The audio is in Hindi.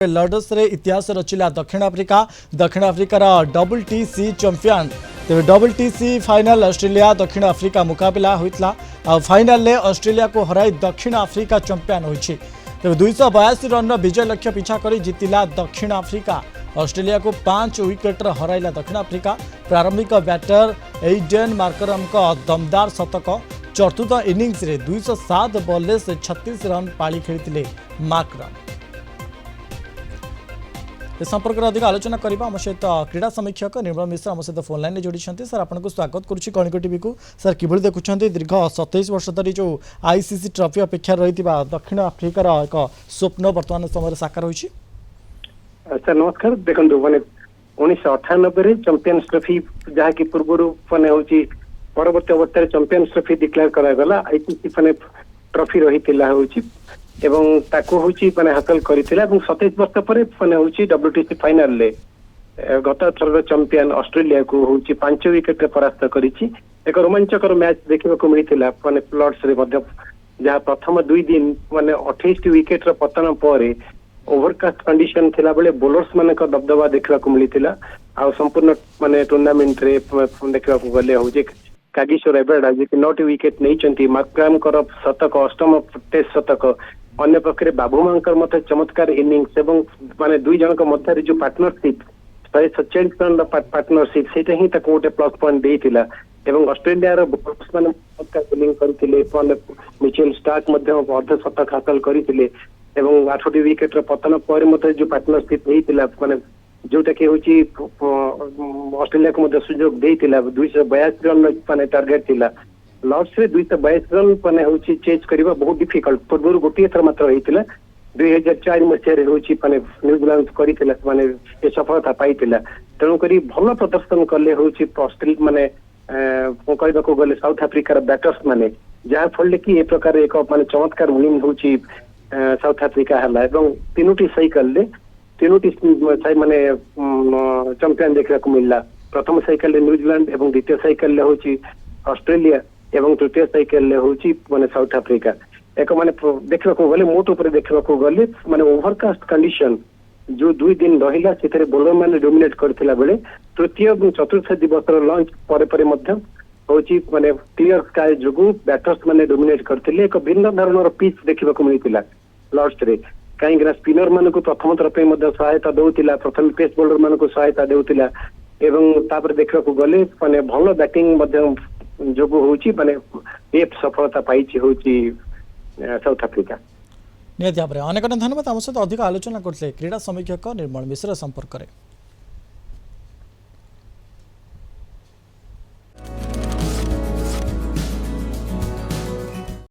लर्डस रे इतिहास रचिला दक्षिण आफ्रिकार डबल टीसी चैंपियन तेज डबल टीसी फाइनल ऑस्ट्रेलिया दक्षिण आफ्रिका मुकाबला होता फाइनल में ऑस्ट्रेलिया को हराई दक्षिण आफ्रिका चैंपियन होती तेज 282 रन विजय लक्ष्य पिछा कर जीतिला दक्षिण आफ्रिका ऑस्ट्रेलिया को 5 विकेट हराइला दक्षिण आफ्रिका प्रारंभिक बैटर एडेन मार्करम का दमदार शतक चतुर्थ इनिंग्स रे 207 बॉल से 36 रन पाली खेली मार्करम। इस संपर्क में अधिक आलोचना करबा आम सहित क्रीड़ा समीक्षक निर्मल मिश्र आम सहित फोन लाइन में जोड़ी सर आपको स्वागत करुच्ची कणिक टीवी को सर किभली देखुं दीर्घ 27 वर्ष धरी जो आईसीसी ट्रॉफी अपेक्षा रही दक्षिण आफ्रिकार एक स्वप्न वर्तमान समय साकार होइछि। सर नमस्कार देखो मैंने 1998 चैंपियंस ट्रॉफी जहाँ की पूर्व मैंने हूँ परवर्त अवस्था चैंपियंस ट्रॉफी डिक्लेयर करागला आईसीसी मैंने ट्रॉफी रही एवं ताको होची माने हासिल करिथिला एवं 27 वर्ष परे माने होची डब्ल्यूटीसी फाइनल ले गत थर चैंपियन ऑस्ट्रेलिया को होची 5 विकेट रे परास्त करिछि। एक रोमांचकर मैच देखिबा को मिलिथिला माने प्लॉट्स रे मध्य जहाँ प्रथम 2 दिन माने 28 विकेट रे पतन परे ओवरकास्ट कंडीशन थिला बेले बोलर्स माने का दबदबा देखिबा को मिलिथिला आ संपूर्ण माने टूर्नामेंट रे देखिबा को गले होजे कागिशोर एबेडा जे 9 विकेट नै चंती मार्करम कर शतक अष्टम टेस्ट शतक अन्य पक्षे बाबूमांकर मत चमत्कार इनिंग्स एवं माने दुई जन मध्य जो पार्टनरशिप 147 रन पार्टनरशिप से ही गोटे प्लस पॉइंट देइतिला एवं ऑस्ट्रेलिया रो बॉलर्स माने चमत्कार बोलिंग करथिले मिचेल स्टार्क मध्य अर्ध शतक हासिल करथिले एवं 8 विकेट रो पतन पर मते जो पार्टनरशिप देइतिला माने जोटा कि होची ऑस्ट्रेलिया को मध्य सुयोग देइतिला 282 रन माने टार्गेट थिला लॉर्ड्स रे 222 रन माने होची चेज करबा बहुत डिफिकल्ट पूर्व गोटे थर मात्र होइतिला 2004 मसिया रे होची माने न्यूजीलैंड करितिला माने ए सफलता पाइतिला तेणु करी भल प्रदर्शन करले होची ऑस्ट्रेलिया माने कहबा को गले साउथ अफ्रीका रे बैटर्स माने जहाँ फल कि ए प्रकार एक माने चमत्कार विनिंग होची साउथ अफ्रीका हला एवं तीनोटी साइकिल ले तीनोटी माने चैंपियन देखा को मिलला प्रथम साइकिल ले न्यूजीलैंड एवं द्वितीय साइकिल ले होची ऑस्ट्रेलिया एवं तृतीय साइकिल होची माने साउथ अफ्रीका एक माने देखा को गले मोट ऊपर देखा को गले माने ओवरकास्ट कंडीशन जो 2 दिन रहिला सेतरे बॉलर माने डोमिनेट करथिला बेले तृतीय और चतुर्थ दिवस लॉन्च परे परे मध्य होची माने क्लियर स्काई जुगु बैटर्स माने डोमिनेट करथिले एक भिन्न धरणर पिच देखा को मिलितिला लॉर्ड्स रे कहीं स्पिनर मान को प्रथम थर पे मध्य सहायता दउतिला प्रथम पेस बॉलर मान को सहायता देउतिला एवं तापर देखा को गले माने भलो बैटिंग मध्य जोगु होची माने ए सफलता पाइछि होची साउथ अफ्रीका। नियति भाव अनेक धन्यवाद आम सहित अधिक आलोचना करते क्रीड़ा समीक्षक निर्मल मिश्र संपर्क में।